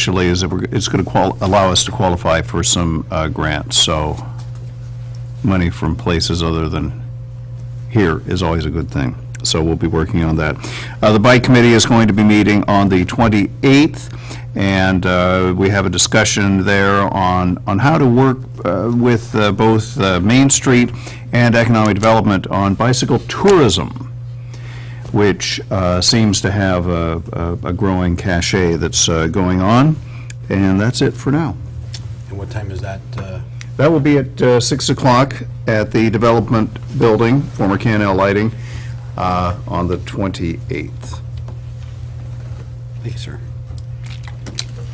initially is that it's going to allow us to qualify for some grants, so money from places other than here is always a good thing. So we'll be working on that. The Bike Committee is going to be meeting on the 28th, and we have a discussion there on how to work with both Main Street and economic development on bicycle tourism, which seems to have a growing cachet that's going on. And that's it for now. And what time is that? That will be at 6 o'clock at the Development Building, former K&L Lighting, on the 28th. Thank you, sir.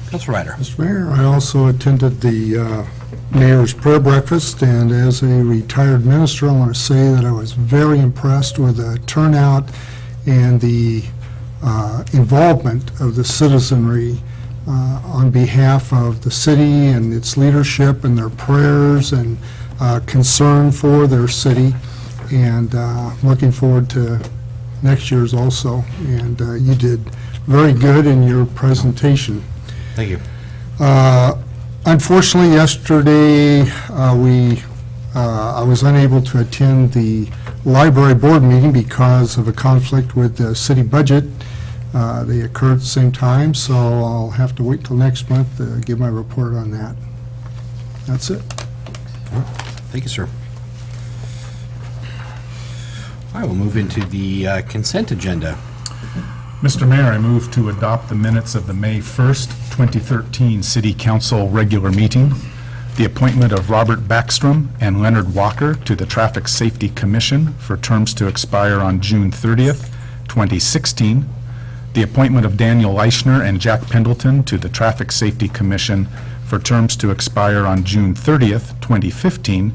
Councilor Ryder. Mr. Mayor, I also attended the Mayor's Prayer Breakfast, and as a retired minister, I want to say that I was very impressed with the turnout and the involvement of the citizenry on behalf of the city and its leadership, and their prayers and concern for their city, and looking forward to next year's also. And you did very good in your presentation. Thank you. Unfortunately, yesterday I was unable to attend the library board meeting because of a conflict with the city budget. They occurred at the same time, so I'll have to wait till next month to give my report on that. That's it. Thank you, sir. All right, we'll move into the consent agenda. Mr. Mayor, I move to adopt the minutes of the May 1st, 2013 City Council regular meeting, the appointment of Robert Backstrom and Leonard Walker to the Traffic Safety Commission for terms to expire on June 30th, 2016, the appointment of Daniel Leischner and Jack Pendleton to the Traffic Safety Commission for terms to expire on June 30th, 2015,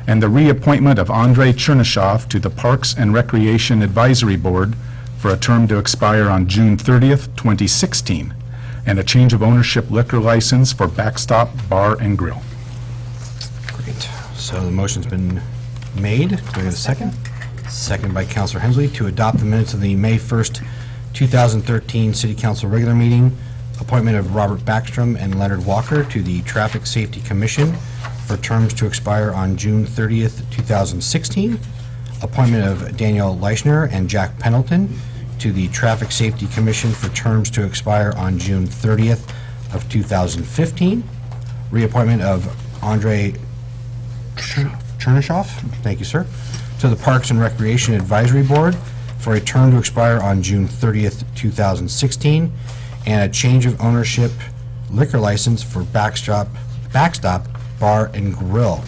and the reappointment of Andrei Chernyshov to the Parks and Recreation Advisory Board for a term to expire on June 30th, 2016, and a change of ownership liquor license for Backstop Bar and Grill. Great. So the motion's been made. Do we have a second? Second by Councilor Hensley to adopt the minutes of the May 1st, 2013 City Council regular meeting, appointment of Robert Backstrom and Leonard Walker to the Traffic Safety Commission for terms to expire on June 30th, 2016, appointment of Daniel Leischner and Jack Pendleton to the Traffic Safety Commission for terms to expire on June 30th of 2015, reappointment of Andrei Chernyshov, thank you, sir, to the Parks and Recreation Advisory Board for a term to expire on June 30th, 2016, and a change of ownership liquor license for Backstop Bar and Grill.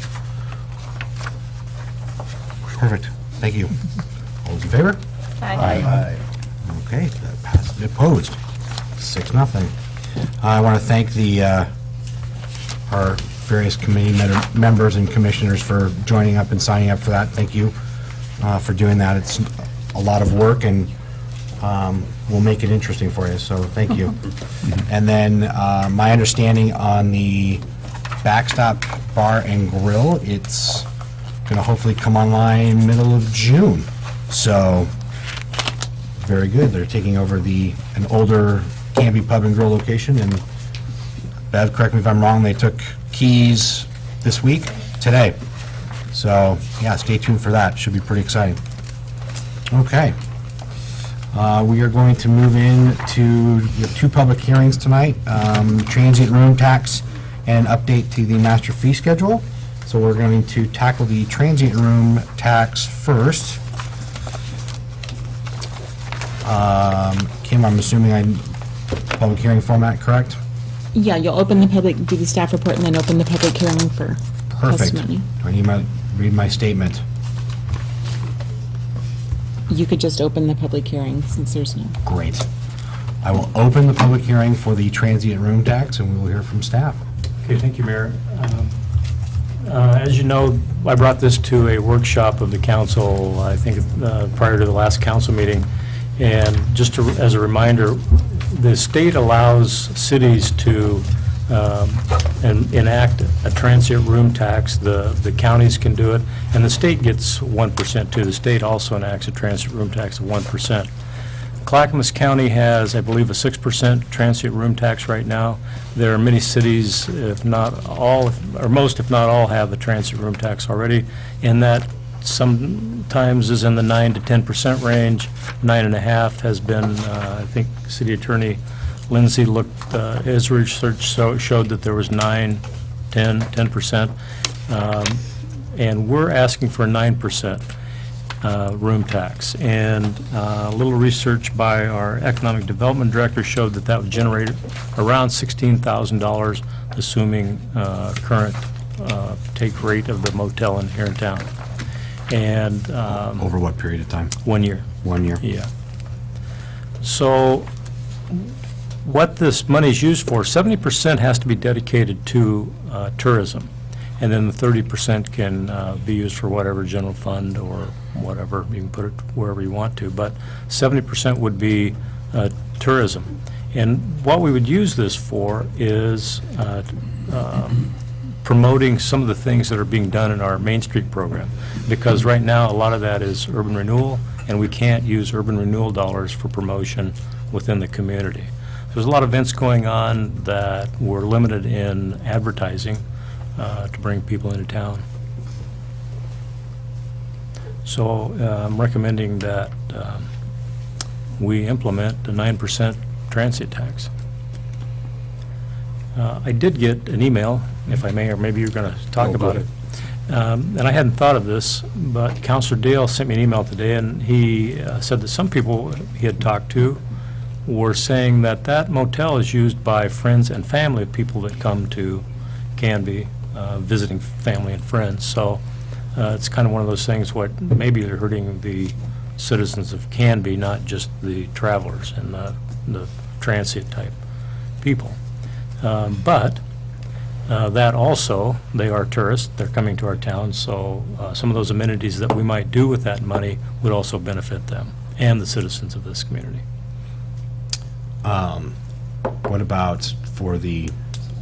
Perfect. Thank you. All those in favor? Aye. Okay, that passes. Opposed? 6-0. I want to thank our various committee members and commissioners for joining up and signing up for that. Thank you for doing that. It's a lot of work, and we'll make it interesting for you, so thank you. And then my understanding on the Backstop Bar and Grill, it's going to hopefully come online middle of June. So very good. They're taking over an older Canby Pub and Grill location, and Bev, correct me if I'm wrong, they took keys this week, today. So yeah, stay tuned for that. Should be pretty exciting. Okay. We are going to move into the 2 public hearings tonight, transient room tax and an update to the master fee schedule. So we're going to tackle the transient room tax first. Kim, I'm assuming public hearing format, correct? Yeah, you'll open the public, do the staff report, and then open the public hearing for Perfect. testimony. Do I need to read my statement? You could just open the public hearing since there's no. Great. I will open the public hearing for the transient room tax, and we will hear from staff. Okay, thank you, Mayor. As you know, I brought this to a workshop of the council, I think, prior to the last council meeting. And just as a reminder, the state allows cities to enact a transient room tax. The counties can do it, and the state gets 1% too. The state also enacts a transient room tax of 1%. Clackamas County has, I believe, a 6% transient room tax right now. There are many cities, if not all, or most, if not all, have a transient room tax already, and that sometimes is in the 9 to 10% range. 9.5 has been, I think City Attorney Lindsay looked, his research showed that there was 9, 10%. And we're asking for a 9% room tax. And a little research by our Economic Development Director showed that that would generate around $16,000, assuming current take rate of the motel here in town. And Over what period of time? 1 year. 1 year? Yeah. So what this money is used for, 70% has to be dedicated to tourism, and then the 30% can be used for whatever general fund or whatever. You can put it wherever you want to, but 70% would be tourism. And what we would use this for is promoting some of the things that are being done in our Main Street program, because right now a lot of that is urban renewal, and we can't use urban renewal dollars for promotion within the community. There's a lot of events going on that we're limited in advertising to bring people into town. So I'm recommending that we implement the 9% transit tax. I did get an email, if I may, or maybe you're going to talk about it. And I hadn't thought of this, but Councilor Dale sent me an email today, and he said that some people he had talked to were saying that that motel is used by friends and family of people that come to Canby, visiting family and friends. So it's kind of one of those things what maybe they're hurting the citizens of Canby, not just the travelers and the transient type people. But that also, they are tourists, they're coming to our town, so some of those amenities that we might do with that money would also benefit them and the citizens of this community. What about for the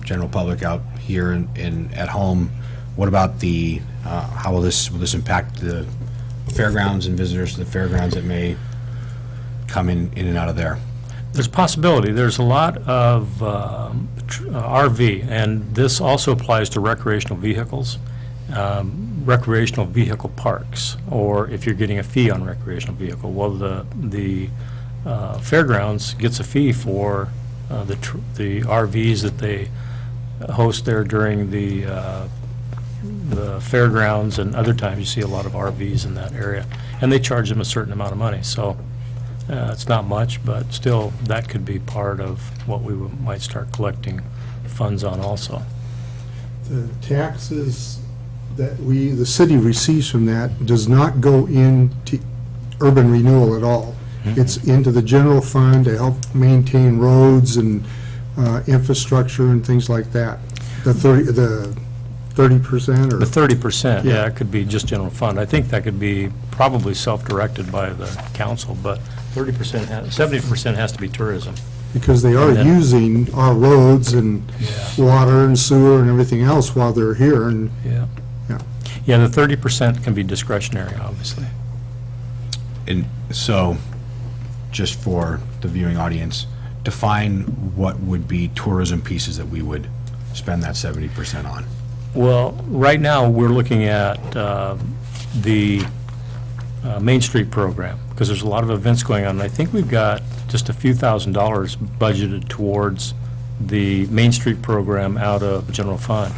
general public out here and at home? What about the, how will this impact the fairgrounds and visitors to the fairgrounds that may come in and out of there? There's a possibility. There's a lot of RV, and this also applies to recreational vehicles, recreational vehicle parks, or if you're getting a fee on recreational vehicle. Well, the fairgrounds gets a fee for the RVs that they host there during the fairgrounds, and other times you see a lot of RVs in that area, and they charge them a certain amount of money. So it's not much, but still that could be part of what we might start collecting funds on also. The taxes that the city receives from that does not go into urban renewal at all. It's into the general fund to help maintain roads and infrastructure and things like that. The 30% or? The 30%, Yeah. yeah, it could be just general fund. I think that could be probably self-directed by the council, but 30%, 70% has to be tourism. Because they are And then- using our roads and water and sewer and everything else while they're here, and Yeah. Yeah. Yeah, the 30% can be discretionary, obviously. And so, just for the viewing audience, define what would be tourism pieces that we would spend that 70% on. Well, right now, we're looking at the Main Street program, because there's a lot of events going on. And I think we've got just a few $1,000s budgeted towards the Main Street program out of general fund.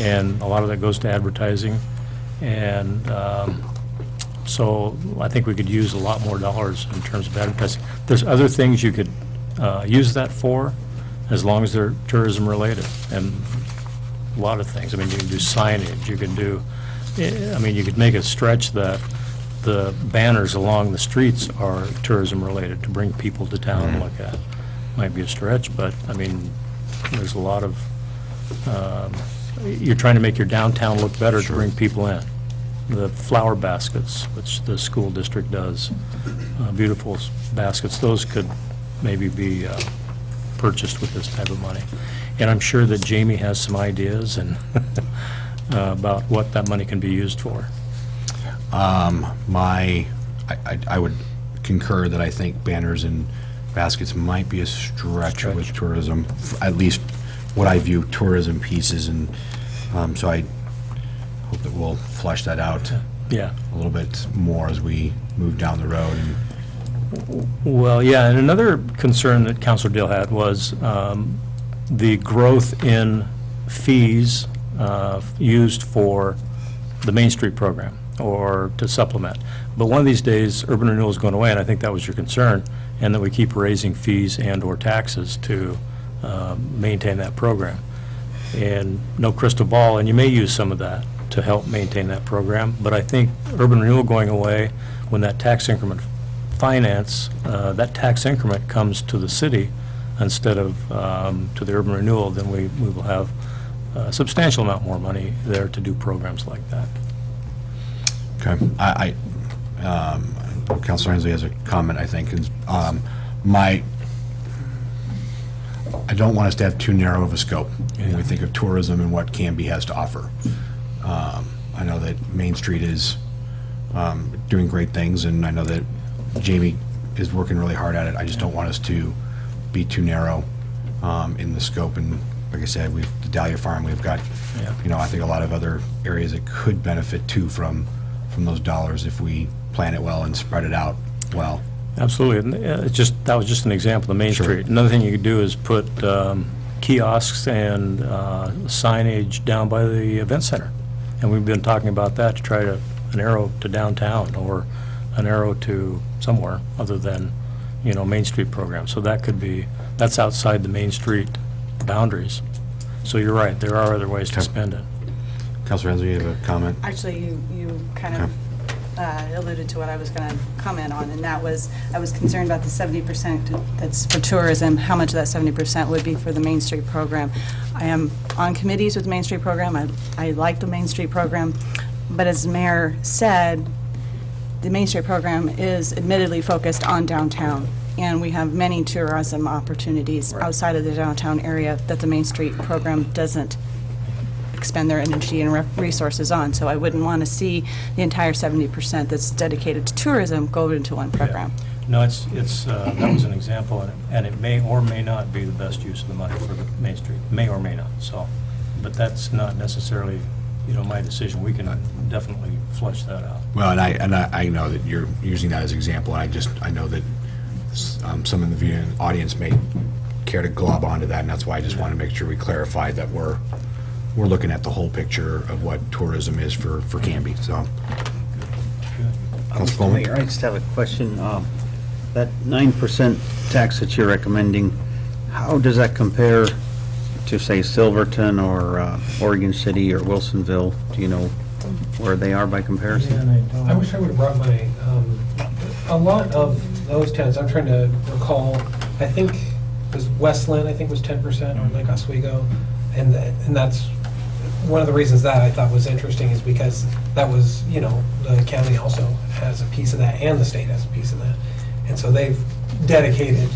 And a lot of that goes to advertising. And so I think we could use a lot more dollars in terms of advertising. There's other things you could use that for, as long as they're tourism related, and a lot of things. I mean, you can do signage, you can do, I mean, you could make a stretch that the banners along the streets are tourism related to bring people to town and look at. Might be a stretch, but I mean, there's a lot of, you're trying to make your downtown look better to bring people in. The flower baskets, which the school district does, beautiful baskets, those could maybe be purchased with this type of money. And I'm sure that Jamie has some ideas and about what that money can be used for. I would concur that I think banners and baskets might be a stretch with tourism, at least what I view tourism pieces, and so I hope that we'll flesh that out Yeah. a little bit more as we move down the road. And Well, yeah, and another concern that Councilor Dale had was the growth in fees used for the Main Street program or to supplement. But one of these days, urban renewal is going away, and I think that was your concern, and that we keep raising fees and/or taxes to maintain that program. And no crystal ball, and you may use some of that to help maintain that program, but I think urban renewal going away, when that tax increment finance, that tax increment comes to the city instead of to the urban renewal, then we will have a substantial amount more money there to do programs like that. okay, Councilor Hensley has a comment, I think, is I don't want us to have too narrow of a scope when we think of tourism and what Canby has to offer. I know that Main Street is doing great things, and I know that Jamie is working really hard at it. I just don't want us to be too narrow in the scope. And like I said, the Dahlia Farm, we've got, I think a lot of other areas that could benefit too from those dollars if we plan it well and spread it out well. Absolutely. And that was just an example of Main Sure. Street. Another thing you could do is put kiosks and signage down by the event center. And we've been talking about that to try to, an arrow to downtown or an arrow to somewhere other than, Main Street program. So that could be, that's outside the Main Street boundaries. So you're right, there are other ways to spend it. Councilor Hensley, you have a comment? Actually, you kind of alluded to what I was going to comment on, and that was, I was concerned about the 70% that's for tourism, how much of that 70% would be for the Main Street program. I am on committees with the Main Street program. I like the Main Street program, but as the mayor said, the Main Street program is admittedly focused on downtown, and we have many tourism opportunities outside of the downtown area that the Main Street program doesn't expend their energy and resources on. So I wouldn't want to see the entire 70% that's dedicated to tourism go into one program. No, that was an example, and it may or may not be the best use of the money for the Main Street, may or may not, so, but that's not necessarily, my decision. We can definitely flesh that out. Well, and I know that you're using that as an example, and I know that some in the viewing audience may care to glob onto that, and that's why I just want to make sure we clarify that we're looking at the whole picture of what tourism is for Canby, so. Mr. Mayor, I just have a question. That 9% tax that you're recommending, how does that compare to, say, Silverton or Oregon City or Wilsonville? Do you know where they are by comparison? I wish I would have brought my, a lot of those towns, I'm trying to recall, I think it was Westland, I think was 10%, or Lake Oswego, and that's one of the reasons that I thought was interesting is because that was, the county also has a piece of that, and the state has a piece of that. And so they've dedicated,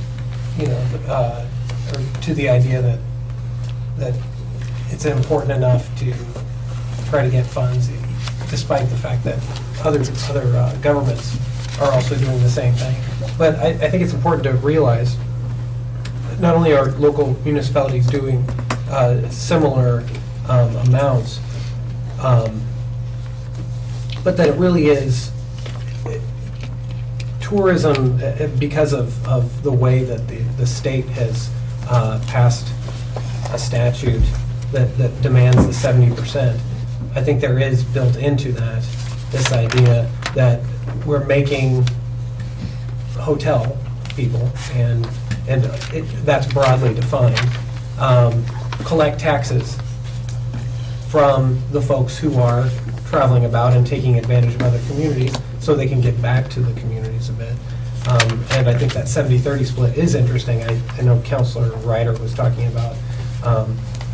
to the idea that it's important enough to try to get funds, despite the fact that other governments are also doing the same thing. But I think it's important to realize that not only are local municipalities doing similar amounts, but that it really is tourism, because of the way that the state has passed a statute that demands the 70%. I think there is built into that this idea that we're making hotel people, and that's broadly defined, collect taxes from the folks who are traveling about and taking advantage of other communities so they can get back to the communities a bit. And I think that 70-30 split is interesting. I know Councilor Ryder was talking about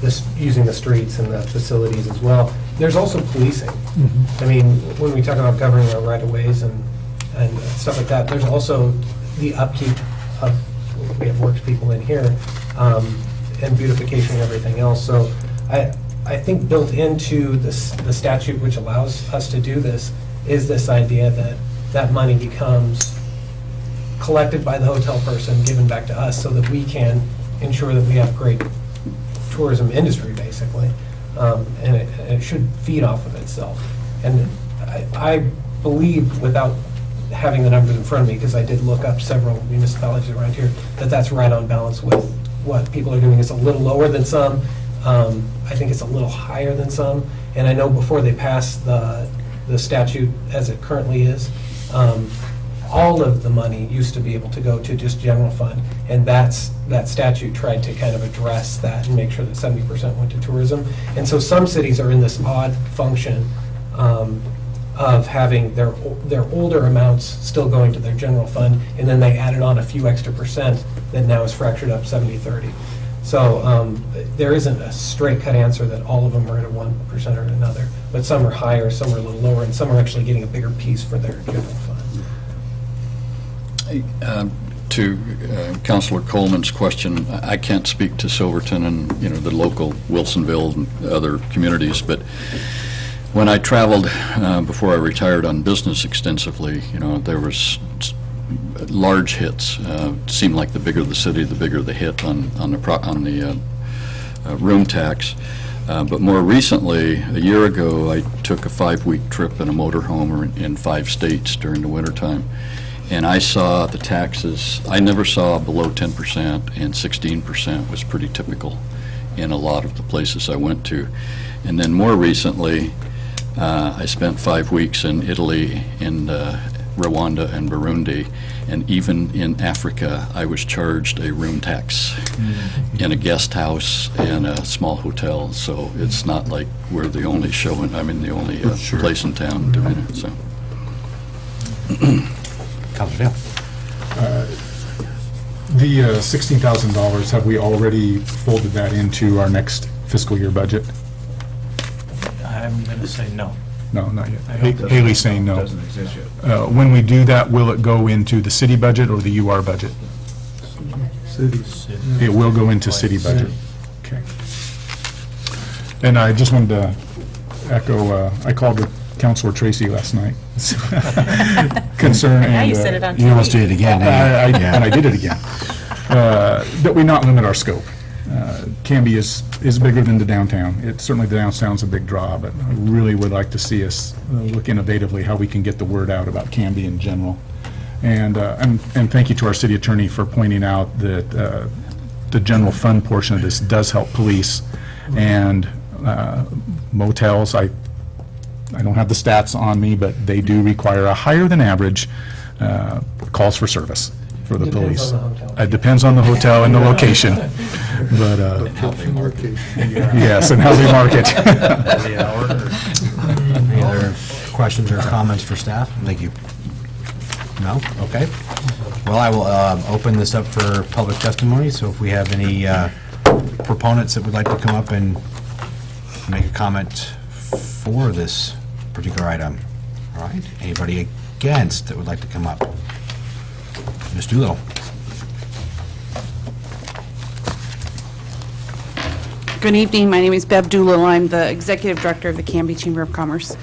this, using the streets and the facilities as well. There's also policing. I mean, when we talk about governing our right-of-ways and stuff like that, there's also the upkeep of, we have works people in here, and beautification and everything else. So I think built into the statute which allows us to do this is this idea that that money becomes collected by the hotel person, given back to us, so that we can ensure that we have great tourism industry, basically. And it should feed off of itself. And I believe, without having the numbers in front of me, because I did look up several municipalities around here, that that's right on balance with what people are doing. It's a little lower than some. I think it's a little higher than some. And I know before they passed the statute as it currently is, all of the money used to be able to go to just general fund. And that statute tried to kind of address that and make sure that 70% went to tourism. And so some cities are in this odd function of having their older amounts still going to their general fund, and then they added on a few extra percent that now is fractured up 70-30. So there isn't a straight cut answer that all of them are at a 1% or another, but some are higher, some are a little lower, and some are actually getting a bigger piece for their general fund. To Councilor Coleman's question, I can't speak to Silverton and, the local Wilsonville and other communities, but when I traveled before I retired on business extensively, there was large hits. It seemed like the bigger the city, the bigger the hit on the room tax. But more recently, a year ago, I took a 5-week trip in a motorhome in 5 states during the wintertime. And I saw the taxes, I never saw below 10%, and 16% was pretty typical in a lot of the places I went to. And then more recently, I spent 5 weeks in Italy, in Rwanda and Burundi, and even in Africa, I was charged a room tax in a guest house and a small hotel. So it's not like we're the only show, the only place in town doing it. So. Councilor Dale. The $16,000, have we already folded that into our next fiscal year budget? I'm going to say no. No, not yet. Haley's saying no. Doesn't exist yet. When we do that, will it go into the city budget or the UR budget? City. It will go into city budget. Okay. And I just wanted to echo, I called with Councilor Tracy last night. Concern and... Now you said it on TV. You almost did it again, didn't you? And I did it again. That we not limit our scope. Canby is bigger than the downtown. Certainly the downtown's a big draw, but I really would like to see us look innovatively how we can get the word out about Canby in general. And thank you to our city attorney for pointing out that the general fund portion of this does help police and motels. I don't have the stats on me, but they do require a higher than average calls for service for the police. It depends on the hotel and the location. But yes, and how they market. Any other questions or comments for staff? Thank you. No? Okay. Well, I will open this up for public testimony, so if we have any proponents that would like to come up and make a comment for this particular item. All right. Anybody against that would like to come up? Ms. Doolittle. Good evening. My name is Bev Doolittle. I'm the Executive Director of the Canby Chamber of Commerce.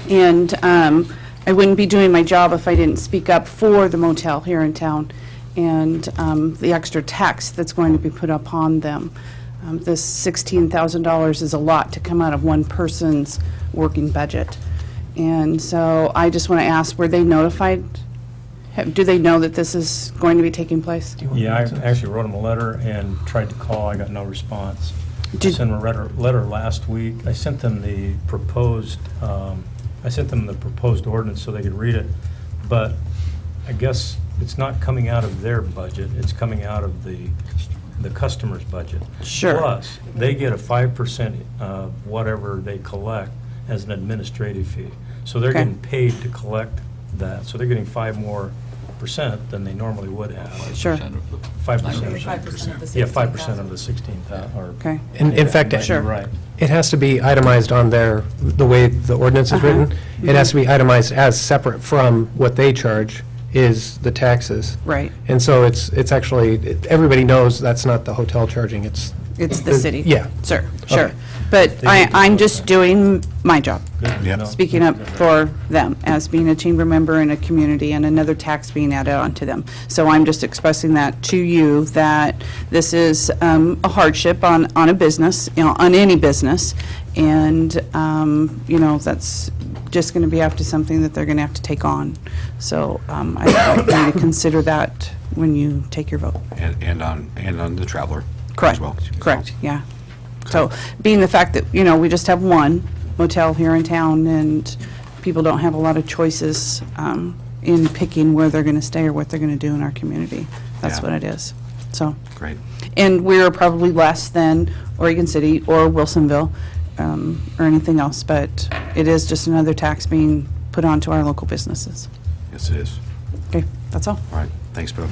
And I wouldn't be doing my job if I didn't speak up for the motel here in town and the extra tax that's going to be put upon them. This $16,000 is a lot to come out of one person's working budget. And so I just want to ask, were they notified? Do they know that this is going to be taking place? Yeah, I actually wrote them a letter and tried to call. I got no response. I sent them a letter last week. I sent them the proposed ordinance so they could read it, but I guess it's not coming out of their budget. It's coming out of the customer's budget. Sure. Plus, they get a 5% of whatever they collect as an administrative fee. So they're getting paid to collect that. So they're getting 5% more than they normally would have. Sure. 5%. 5% of the 16,000. Yeah, 5% of the 16,000. Okay. In fact, Sure. Right. it has to be itemized on the way the ordinance is written. It has to be itemized as separate from what they charge is the taxes. Right. And so it's actually, everybody knows that's not the hotel charging, it's It's the city. Yeah. Sure, sure. But I'm just doing my job, Yep. speaking up for them as being a chamber member in a community and another tax being added onto them. So I'm just expressing that to you, that this is a hardship on a business, on any business. And, that's just going to be up to something that they're going to have to take on. So I'd like you to consider that when you take your vote. And on the traveler Correct. as well. Correct, yeah. So, being the fact that, we just have one motel here in town, and people don't have a lot of choices in picking where they're going to stay or what they're going to do in our community. That's Yeah. what it is. So, Great. and we're probably less than Oregon City or Wilsonville or anything else, but it is just another tax being put onto our local businesses. Yes, it is. Okay, that's all. All right, thanks, Bev.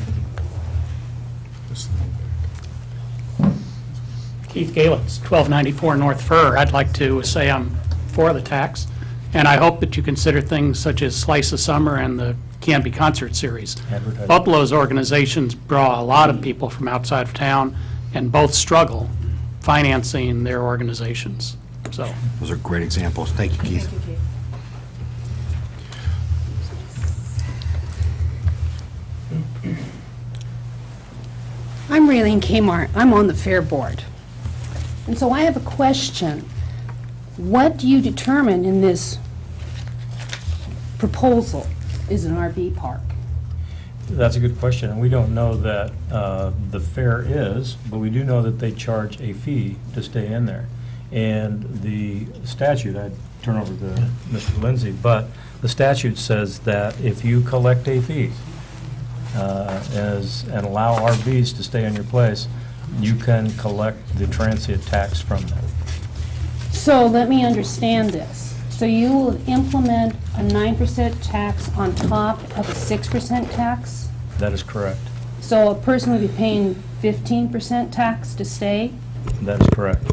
Keith Galens, 1294 North Fur. I'd like to say I'm for the tax, and I hope that you consider things such as Slice of Summer and the Canby Concert Series. Both of those organizations draw a lot of people from outside of town, and both struggle financing their organizations. So, Those are great examples. Thank you, Keith. I'm Raylene Kmart. I'm on the Fair Board. And so I have a question. What do you determine in this proposal is an RV park? That's a good question, and we don't know that the fair is, but we do know that they charge a fee to stay in there. And the statute, I'd turn over to Mr. Lindsay, but the statute says that if you collect a fee and allow RVs to stay in your place, you can collect the transient tax from them. So let me understand this. So you will implement a 9% tax on top of a 6% tax? That is correct. So a person would be paying 15% tax to stay? That is correct.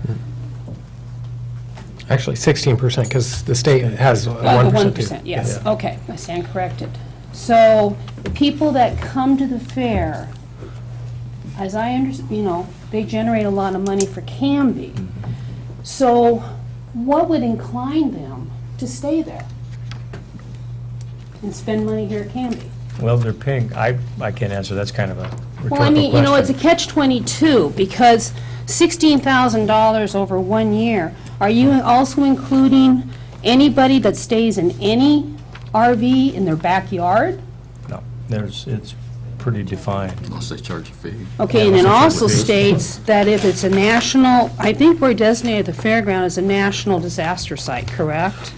Actually, 16%, because the state has a 1%. The 1%, yes. Okay, I stand corrected. So the people that come to the fair, as I understand, they generate a lot of money for Canby. So what would incline them to stay there and spend money here at Canby? Well, they're paying, I can't answer, that's kind of a rhetorical Well, I mean, it's a question. catch-22, because $16,000 over 1 year, are you also including anybody that stays in any RV in their backyard? No, it's pretty defined. Unless they charge a fee. Okay, and it also states that if it's a national, I think we're designated the fairground as a national disaster site, correct?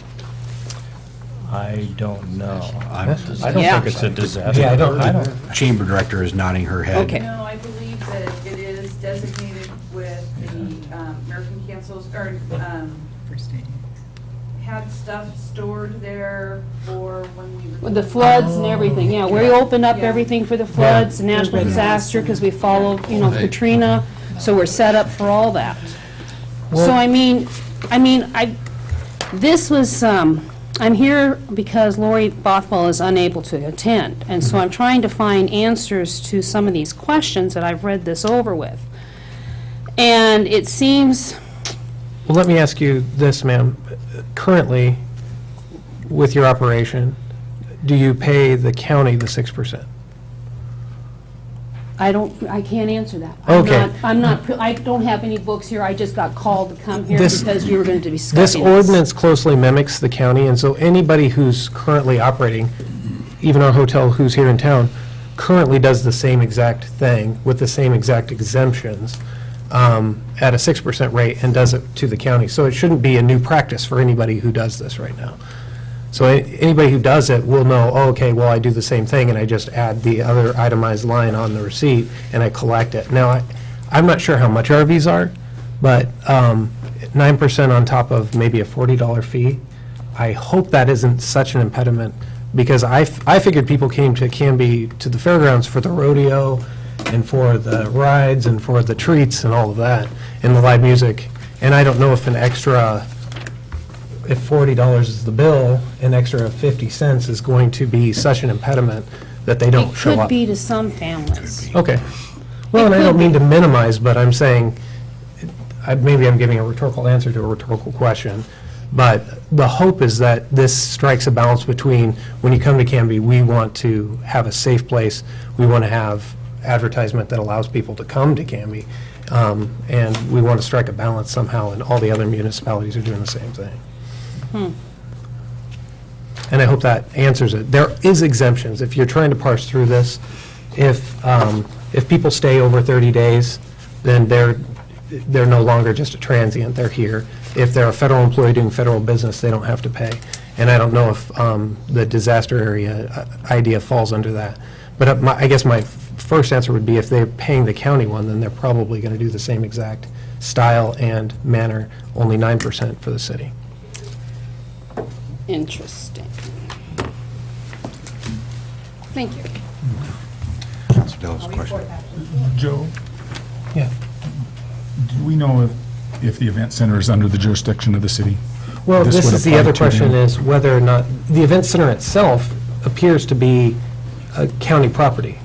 I don't know. I don't think it's a disaster. Yeah, I don't. Chamber director is nodding her head. Okay. No, I believe that it is designated with the American Council's, or had stuff stored there for when we were... With the floods and everything, yeah, we opened up Yeah. everything for the floods, the national disaster, because we followed, Katrina, so we're set up for all that. So, this was, I'm here because Lori Bothwell is unable to attend, and so I'm trying to find answers to some of these questions that I've read this over with. And it seems... Well, let me ask you this, ma'am. Currently, with your operation, do you pay the county the 6%? I can't answer that. Okay. I don't have any books here, I just got called to come here This- because we were going to be discussing This this. ordinance closely mimics the county, and so anybody who's currently operating, even our hotel who's here in town, currently does the same exact thing with the same exact exemptions at a 6% rate and does it to the county. So it shouldn't be a new practice for anybody who does this right now. So anybody who does it will know, oh, okay, well, I do the same thing, and I just add the other itemized line on the receipt, and I collect it. Now, I'm not sure how much RVs are, but 9% on top of maybe a $40 fee, I hope that isn't such an impediment, because I figured people came to Canby, to the fairgrounds for the rodeo, and for the rides, and for the treats, and all of that, and the live music. And I don't know if an extra, if $40 is the bill, an extra 50 cents is going to be such an impediment that they don't show It up. could be to some families. Okay. Well, and I It don't could mean to minimize, but I'm saying, maybe I'm giving a rhetorical answer to a rhetorical question, but the hope is that this strikes a balance between, when you come to Canby, we want to have a safe place, we want to have advertisement that allows people to come to Canby, and we want to strike a balance somehow, and all the other municipalities are doing the same thing. And I hope that answers it. There is exemptions. If you're trying to parse through this, if people stay over 30 days, then they're no longer just a transient, they're here. If they're a federal employee doing federal business, they don't have to pay. And I don't know if the disaster area idea falls under that. But I guess my first answer would be, if they're paying the county one, then they're probably going to do the same exact style and manner, only 9% for the city. Interesting. Thank you. Councilor Dell's question. Joe, Yeah. do we know if the event center is under the jurisdiction of the city? Well, This this would is the apply other to question, them. is whether or not, the event center itself appears to be a county property.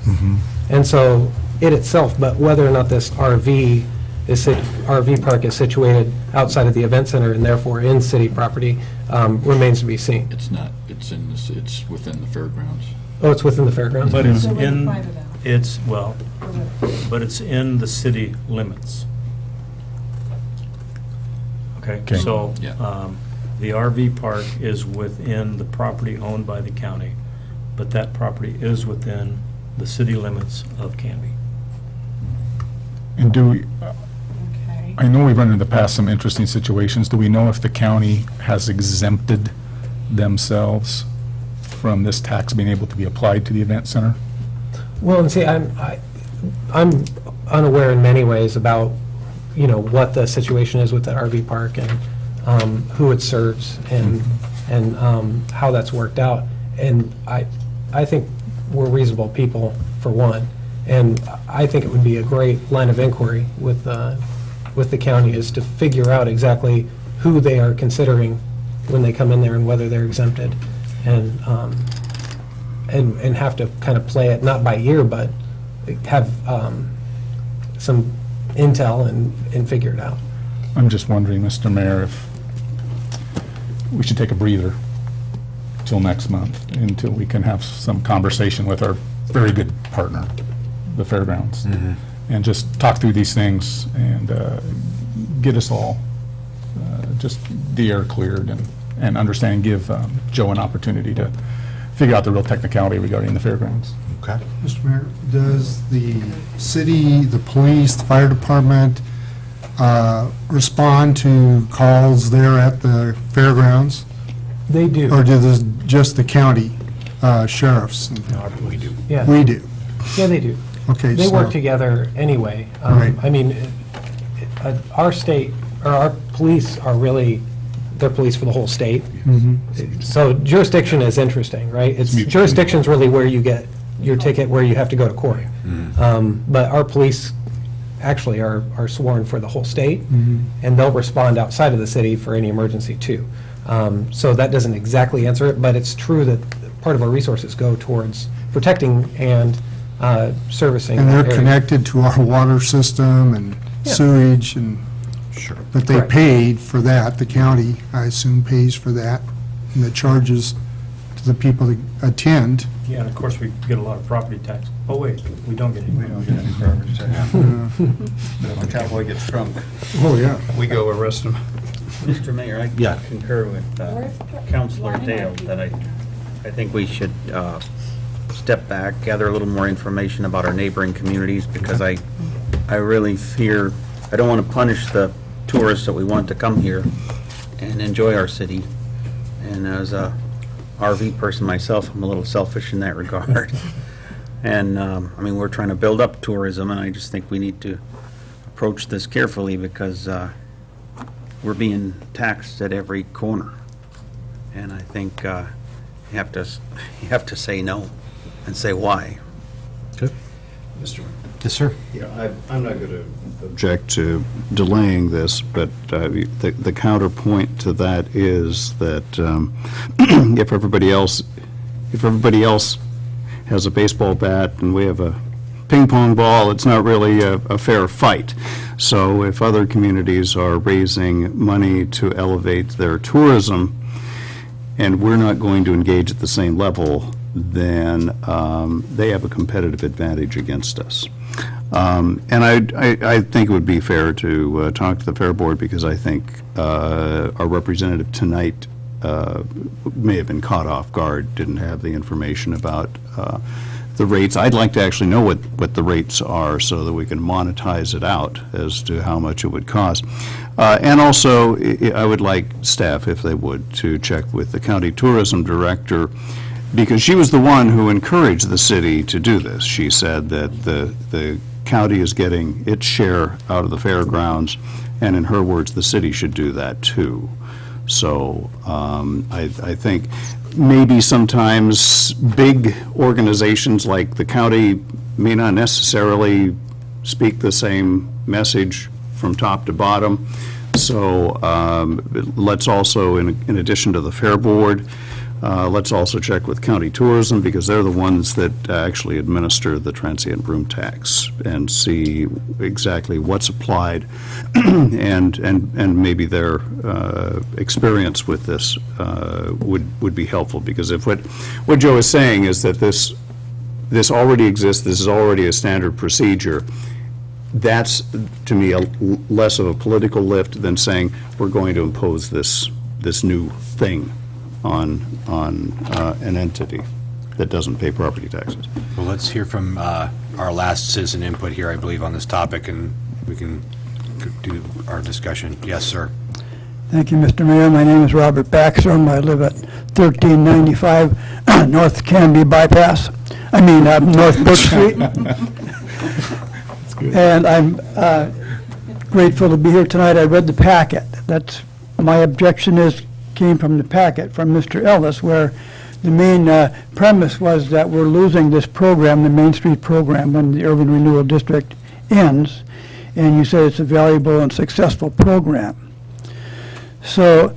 And so it itself, but whether or not this RV park is situated outside of the event center and therefore in city property, remains to be seen. It's not, it's within the fairgrounds. Oh, it's within the fairgrounds? But it's in, but it's in the city limits. Okay, Okay. so, Yeah. the RV park is within the property owned by the county, but that property is within the city limits of Canby. And do we, Okay. I know we've run in the past some interesting situations. Do we know if the county has exempted themselves from this tax being able to be applied to the event center? Well, and see, I'm unaware in many ways about, what the situation is with that RV park and who it serves and how that's worked out. And I think we're reasonable people, for one, and I think it would be a great line of inquiry with the county, is to figure out exactly who they are considering when they come in there and whether they're exempted, and have to kind of play it, not by ear, but have some intel and figure it out. I'm just wondering, Mr. Mayor, if we should take a breather till next month, until we can have some conversation with our very good partner, the fairgrounds, and just talk through these things and get us all just the air cleared and understand, give Joe an opportunity to figure out the real technicality regarding the fairgrounds. Okay. Mr. Mayor, does the city, the police, the fire department respond to calls there at the fairgrounds? They do. Or do this just the county sheriffs? We do. Yeah. We do. Yeah, they do. Okay, They so- work together anyway. Right. I mean, our state, or our police are really, they're police for the whole state. So jurisdiction is interesting, right? Jurisdiction's really where you get your ticket, where you have to go to court. But our police actually are sworn for the whole state, and they'll respond outside of the city for any emergency too. So that doesn't exactly answer it, but it's true that part of our resources go towards protecting and servicing And that they're area. connected to our water system and Yeah. sewage, and, Sure. but they Correct. paid for that, the county, I assume, pays for that, and the charges to the people that attend. Yeah, and of course, we get a lot of property tax. Oh, wait, we don't get any. We don't get any property tax. The cowboy gets drunk. Oh, yeah. We go arrest them. Mr. Mayor, I Yeah. concur with Councilor Dale that I think we should step back, gather a little more information about our neighboring communities, because I really fear, I don't want to punish the tourists that we want to come here and enjoy our city. And as a RV person myself, I'm a little selfish in that regard. And, I mean, we're trying to build up tourism, and I just think we need to approach this carefully, because we're being taxed at every corner. And I think you have to say no and say why. Good. Mr. Yes, sir. Yeah, I'm not going to object to delaying this, but the counterpoint to that is that if everybody else has a baseball bat and we have a ping pong ball. It's not really a fair fight. So if other communities are raising money to elevate their tourism, and we're not going to engage at the same level, then they have a competitive advantage against us. And I think it would be fair to talk to the Fair Board, because I think our representative tonight may have been caught off guard, didn't have the information about the rates. I'd like to actually know what the rates are so that we can monetize it out as to how much it would cost. And also, I would like staff, if they would, to check with the county tourism director, because she was the one who encouraged the city to do this. She said that the county is getting its share out of the fairgrounds, and in her words, the city should do that too. So I think maybe sometimes big organizations like the county may not necessarily speak the same message from top to bottom. So let's also, in addition to the Fair Board, let's also check with county tourism, because they're the ones that actually administer the transient room tax, and see exactly what's applied and maybe their experience with this would be helpful. Because if what Joe is saying is that this already exists, this is already a standard procedure, that's, to me, less of a political lift than saying we're going to impose this new thing on an entity that doesn't pay property taxes. Well, let's hear from our last citizen input here, I believe, on this topic, and we can do our discussion. Yes, sir. Thank you, Mr. Mayor. My name is Robert Backstrom. I live at 1395 North Canby Bypass. North Brook Street. And I'm grateful to be here tonight. I read the packet. That's my objection came from the packet from Mr. Ellis, where the main premise was that we're losing this program, the Main Street program, when the Urban Renewal District ends, and you said it's a valuable and successful program. So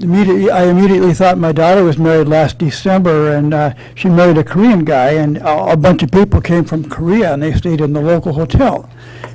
I immediately thought my daughter was married last December, and she married a Korean guy, and a bunch of people came from Korea, and they stayed in the local hotel.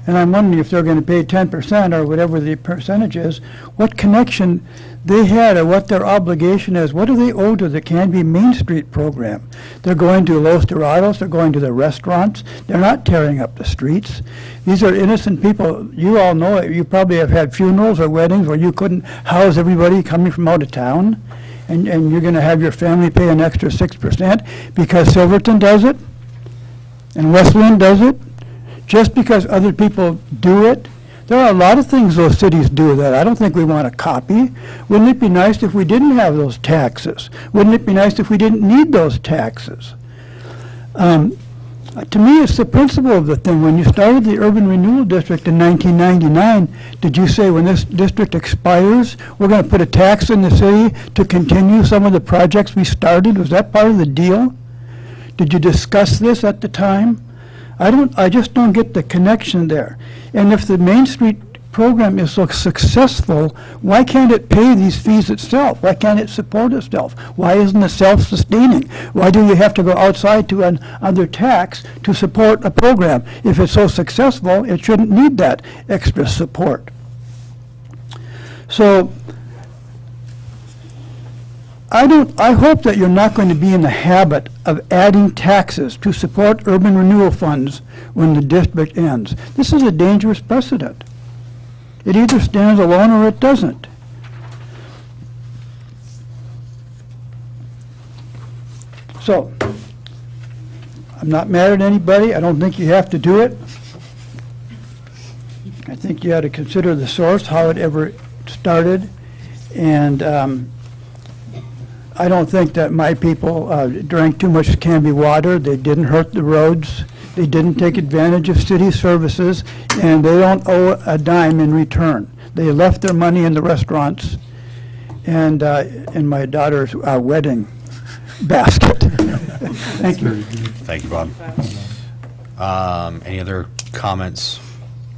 And I'm wondering if they're going to pay 10% or whatever the percentage is, what connection they had or what their obligation is. What do they owe to the Canby Main Street program? They're going to Los Dorados, they're going to the restaurants, they're not tearing up the streets. These are innocent people. You all know it. You probably have had funerals or weddings where you couldn't house everybody coming from out of town, and you're going to have your family pay an extra 6% because Silverton does it and Westland does it. Just because other people do it, there are a lot of things those cities do that I don't think we want to copy. Wouldn't it be nice if we didn't have those taxes? Wouldn't it be nice if we didn't need those taxes? To me, it's the principle of the thing. When you started the Urban Renewal District in 1999, did you say when this district expires, we're going to put a tax in the city to continue some of the projects we started? Was that part of the deal? Did you discuss this at the time? I just don't get the connection there. And if the Main Street program is so successful, why can't it pay these fees itself? Why can't it support itself? Why isn't it self-sustaining? Why do you have to go outside to another tax to support a program? If it's so successful, it shouldn't need that extra support. So I hope that you're not going to be in the habit of adding taxes to support urban renewal funds when the district ends. This is a dangerous precedent. It either stands alone or it doesn't. So, I'm not mad at anybody. I don't think you have to do it. I think you ought to consider the source, how it ever started, and I don't think that my people drank too much Canby water. They didn't hurt the roads. They didn't take advantage of city services, and they don't owe a dime in return. They left their money in the restaurants and in my daughter's wedding basket. Thank you. Thank you, Bob. Any other comments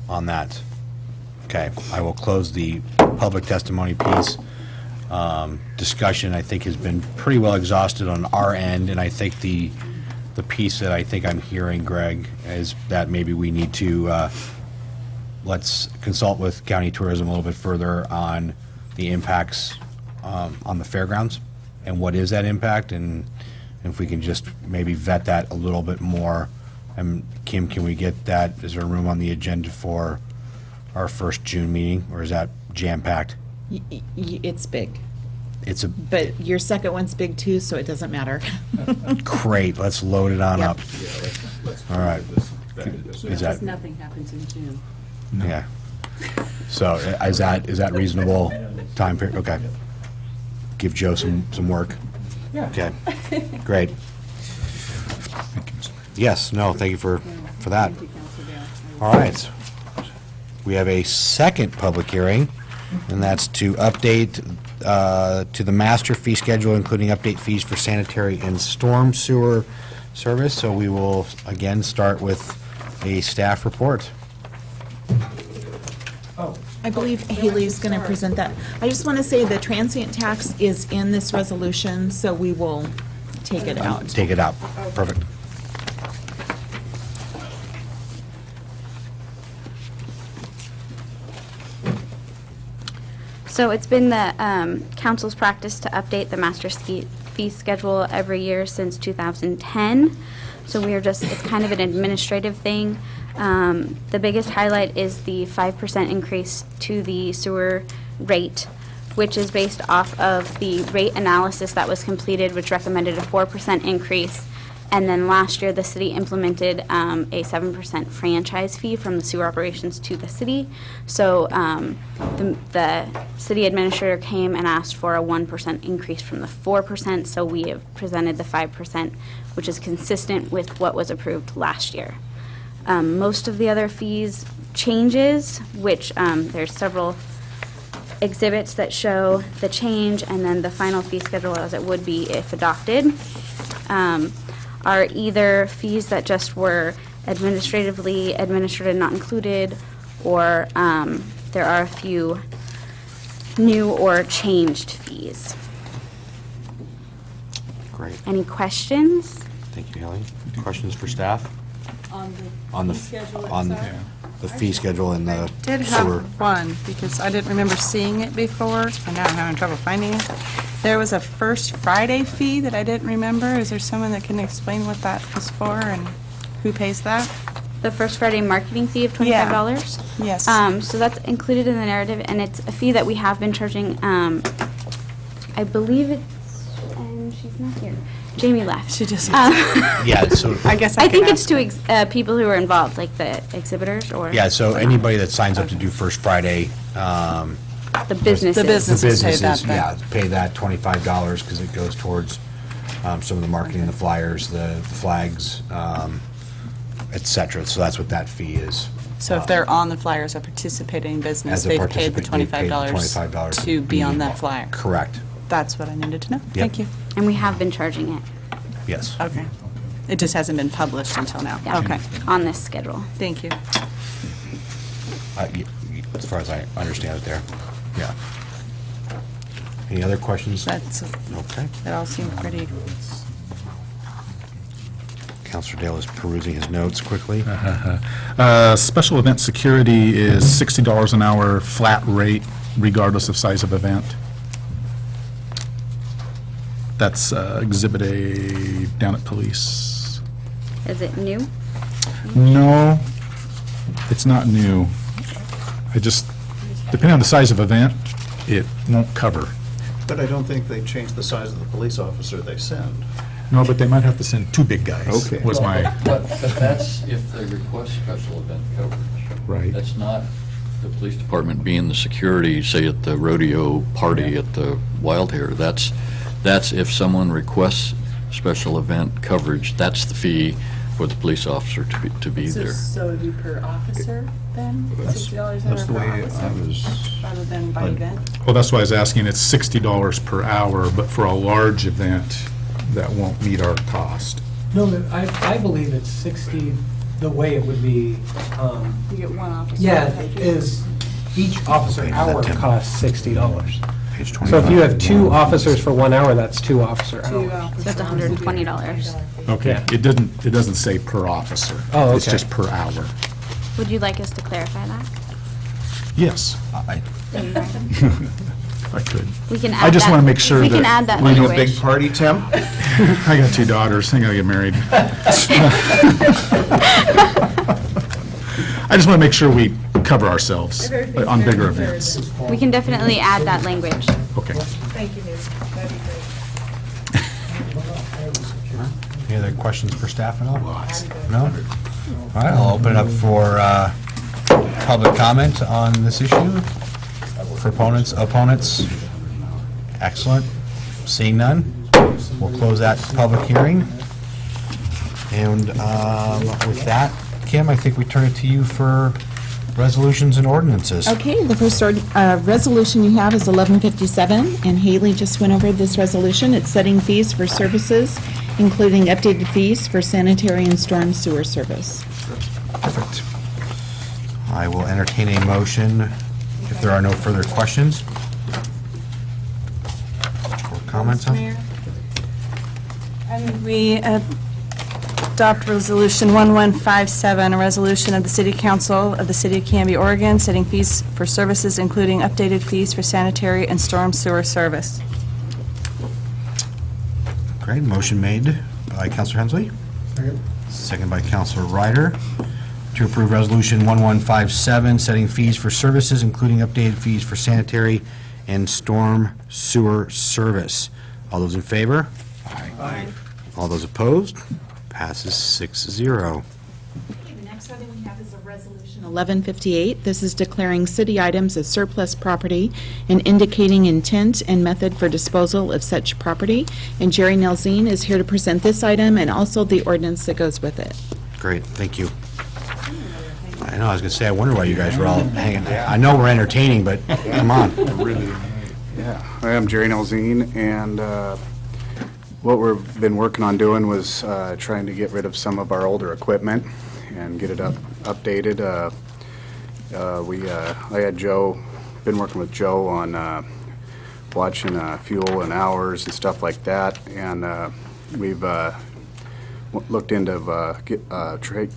on that? Okay, I will close the public testimony piece. Discussion, I think, has been pretty well exhausted on our end, and I think the the piece that I think I'm hearing, Greg, is that maybe we need to, let's consult with county tourism a little bit further on the impacts on the fairgrounds, and what is that impact, and if we can just maybe vet that a little bit more. And Kim, can we get that, is there room on the agenda for our first June meeting, or is that jam-packed? It's big, It's a, but your second one's big too, so it doesn't matter. great, let's load it on Yep. up. All right. Is that, nothing happens in June. yeah. So is that reasonable time period? Okay. Give Joe some work? Yeah. Okay, great. Yes, no, thank you for that. All right. We have a second public hearing, and that's to update to the master fee schedule, including update fees for sanitary and storm sewer service. So we will, again, start with a staff report. I believe Haley's going to present that. I just want to say the transient tax is in this resolution, so we will take it out. Take it out. Perfect. So it's been the council's practice to update the master fee schedule every year since 2010. So we are just, it's kind of an administrative thing. The biggest highlight is the 5% increase to the sewer rate, which is based off of the rate analysis that was completed, which recommended a 4% increase. And then last year, the city implemented a 7% franchise fee from the sewer operations to the city. So the city administrator came and asked for a 1% increase from the 4%. So we have presented the 5%, which is consistent with what was approved last year. Most of the other fees changes, which there's several exhibits that show the change, and then the final fee schedule as it would be if adopted, are either fees that just were administratively administered and not included, or there are a few new or changed fees. Great. Any questions? Thank you, Haley. Questions for staff? On the fee schedule on itself? the fee schedule and the Did sewer. have one, because I didn't remember seeing it before, and now I'm having trouble finding it. There was a First Friday fee that I didn't remember. Is there someone that can explain what that was for and who pays that? The First Friday marketing fee of $25? Yes. So that's included in the narrative, and it's a fee that we have been charging, I believe it's, and she's not here. Jamie left. She just. Yeah, so. I guess I I think could it's to people who are involved, like the exhibitors or. Yeah, so anybody that signs up to do First Friday, The businesses. The businesses pay that then. yeah, pay that $25 because it goes towards some of the marketing, the flyers, the flags, et cetera. So that's what that fee is. So if they're on the flyers or participating in business, As a they've paid the participant, they've paid the $25 $25 to be on that flyer. Correct. That's what I needed to know. Thank you. And we have been charging it. Yes. Okay. It just hasn't been published until now. Yeah. Okay. On this schedule. Thank you. As far as I understand it there. Yeah. Any other questions? That's, Okay. it all seemed pretty. Counselor Dale is perusing his notes quickly. Special event security is $60 an hour, flat rate, regardless of size of event. That's Exhibit A down at police. Is it new? No, it's not new. I just, depending on the size of event, it won't cover. But I don't think they change the size of the police officer they send. No, but they might have to send two big guys, Okay. was my, But that's if they request special event coverage. right. That's not the police department being the security, say at the rodeo party at the Wild Hare. That's if someone requests special event coverage, that's the fee for the police officer to be there. So it'd be per officer then? That's- $60 That's the per way I officer was. rather than by event? Well, that's why I was asking, it's $60 per hour, but for a large event, that won't meet our cost. No, but I believe it's 60, the way it would be, You get one officer. yeah, is each officer hour costs $60. Page 25. So if you have 2 officers for 1 hour, that's 2 officer hours. So that's $120. Okay, it doesn't say per officer. Oh, It's okay. just per hour. Would you like us to clarify that? Yes, if I could. We can add I just that- want to make sure that. We can add that Want to do a big language. party, Tim? I got 2 daughters, I gotta get married. I just want to make sure we cover ourselves on bigger events. We can definitely add that language. Okay. Thank you, Dave. That'd be great. Any other questions for staff at all? No? All right, I'll open it up for public comment on this issue. Proponents, opponents? Excellent. Seeing none, we'll close that public hearing. And with that, Kim, I think we turn it to you for resolutions and ordinances. Okay, the first resolution you have is 1157, and Haley just went over this resolution. It's setting fees for services, including updated fees for sanitary and storm sewer service. Perfect. I will entertain a motion if there are no further questions or comments on. And we adopt Resolution 1157, a resolution of the City Council of the City of Canby, Oregon, setting fees for services, including updated fees for sanitary and storm sewer service. Great, motion made by Councilor Hensley. Second by Councilor Ryder to approve Resolution 1157, setting fees for services, including updated fees for sanitary and storm sewer service. All those in favor? Aye. All those opposed? Passes 6-0. The next item we have is a resolution 1158. This is declaring city items as surplus property and indicating intent and method for disposal of such property. And Jerry Nelzine is here to present this item and also the ordinance that goes with it. Great, thank you. I know, I was going to say, I wonder why you guys were all hanging. I know we're entertaining, but come on. Yeah, I am Jerry Nelzine, and what we've been working on doing was trying to get rid of some of our older equipment and get it updated. I had Joe, been working with Joe on watching fuel and hours and stuff like that, and we've looked into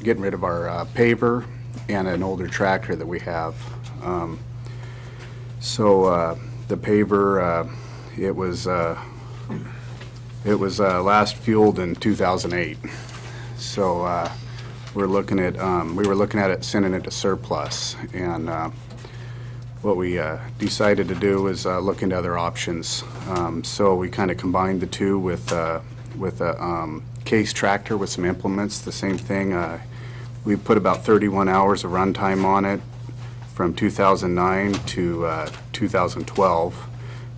getting rid of our paver and an older tractor that we have. So the paver, it was last fueled in 2008. So we were looking at it, sending it to surplus, and what we decided to do was look into other options. So we kind of combined the two with a case tractor with some implements. The same thing. We put about 31 hours of runtime on it from 2009 to 2012,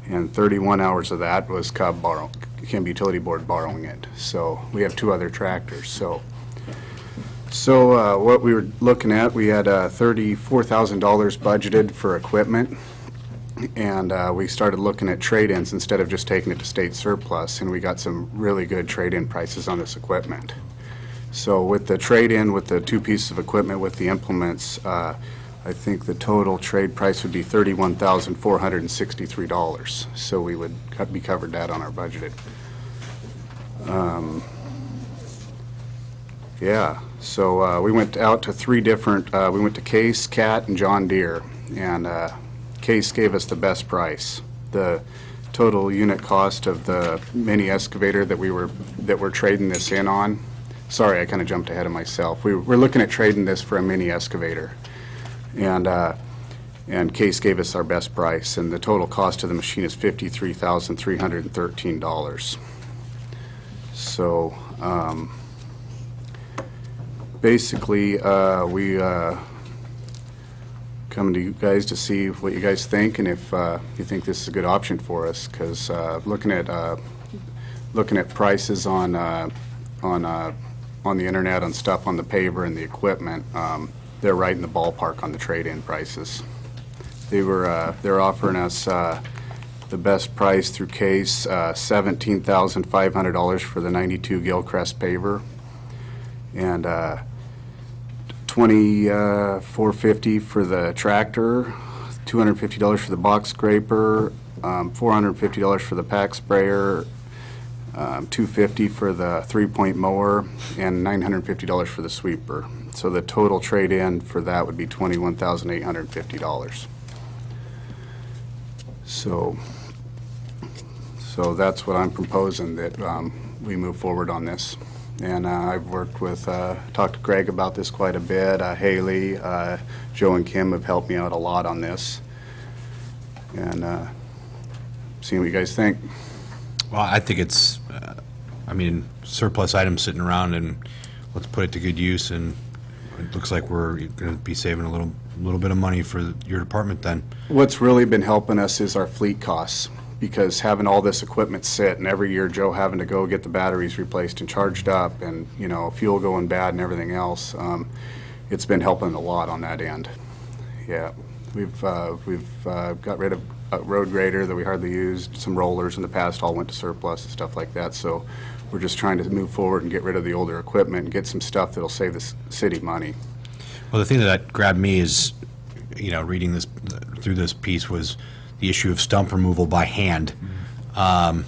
and 31 hours of that was Canby Utility Board borrowing it. So we have 2 other tractors. So what we were looking at, we had $34,000 budgeted for equipment, and we started looking at trade-ins instead of just taking it to state surplus, and we got some really good trade-in prices on this equipment. So with the trade-in, with the 2 pieces of equipment with the implements, I think the total trade price would be $31,463. So we would be covered that on our budgeted. Yeah, so we went out to 3 different, we went to Case, Cat, and John Deere, and Case gave us the best price. The total unit cost of the mini excavator that we're trading this in on, sorry, I kind of jumped ahead of myself. We're looking at trading this for a mini excavator, and Case gave us our best price, and the total cost of the machine is $53,313. So basically, we coming to you guys to see what you guys think, and if you think this is a good option for us, because looking at prices on the internet on stuff on the paver and the equipment, they're right in the ballpark on the trade-in prices. They're offering us the best price through Case, $17,500 for the 92 Gilcrest paver, and $2,450 for the tractor, $250 for the box scraper, $450 for the pack sprayer, $250 for the three-point mower, and $950 for the sweeper. So the total trade-in for that would be $21,850. So that's what I'm proposing, that we move forward on this. And I've worked with, talked to Greg about this quite a bit. Haley, Joe and Kim have helped me out a lot on this. And seeing what you guys think. Well, I think it's, surplus items sitting around, and let's put it to good use, and it looks like we're going to be saving a little bit of money for your department then. What's really been helping us is our fleet costs, because having all this equipment sit, and every year Joe having to go get the batteries replaced and charged up, and, you know, fuel going bad and everything else, it's been helping a lot on that end. Yeah, we've got rid of a road grader that we hardly used, some rollers in the past all went to surplus and stuff like that, so we're just trying to move forward and get rid of the older equipment and get some stuff that'll save the city money. Well, the thing that grabbed me is, reading this through this piece was the issue of stump removal by hand. I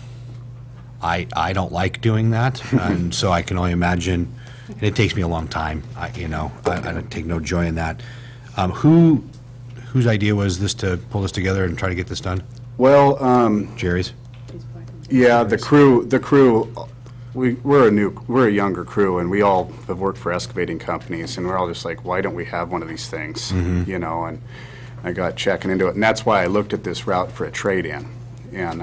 don't like doing that, and so I can only imagine, and it takes me a long time. I take no joy in that. Whose idea was this to pull this together and try to get this done? Well, Jerry's? Yeah, the crew, we're a younger crew, and we all have worked for excavating companies, and we're all just like, why don't we have one of these things? And I got checking into it, and that's why I looked at this route for a trade-in, and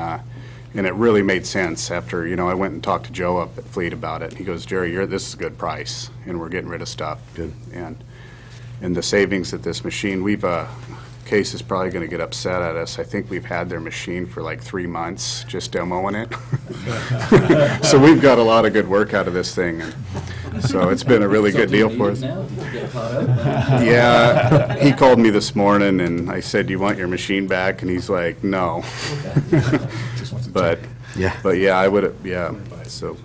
it really made sense after, I went and talked to Joe up at Fleet about it. He goes, Jerry, this is a good price, and we're getting rid of stuff. Good. And the savings at this machine, Case is probably going to get upset at us. I think we've had their machine for like 3 months, just demoing it. So we've got a lot of good work out of this thing. And so it's been a really good deal for us. Yeah, he called me this morning, and I said, "Do you want your machine back?" And he's like, "No." But yeah, I would have. Yeah, so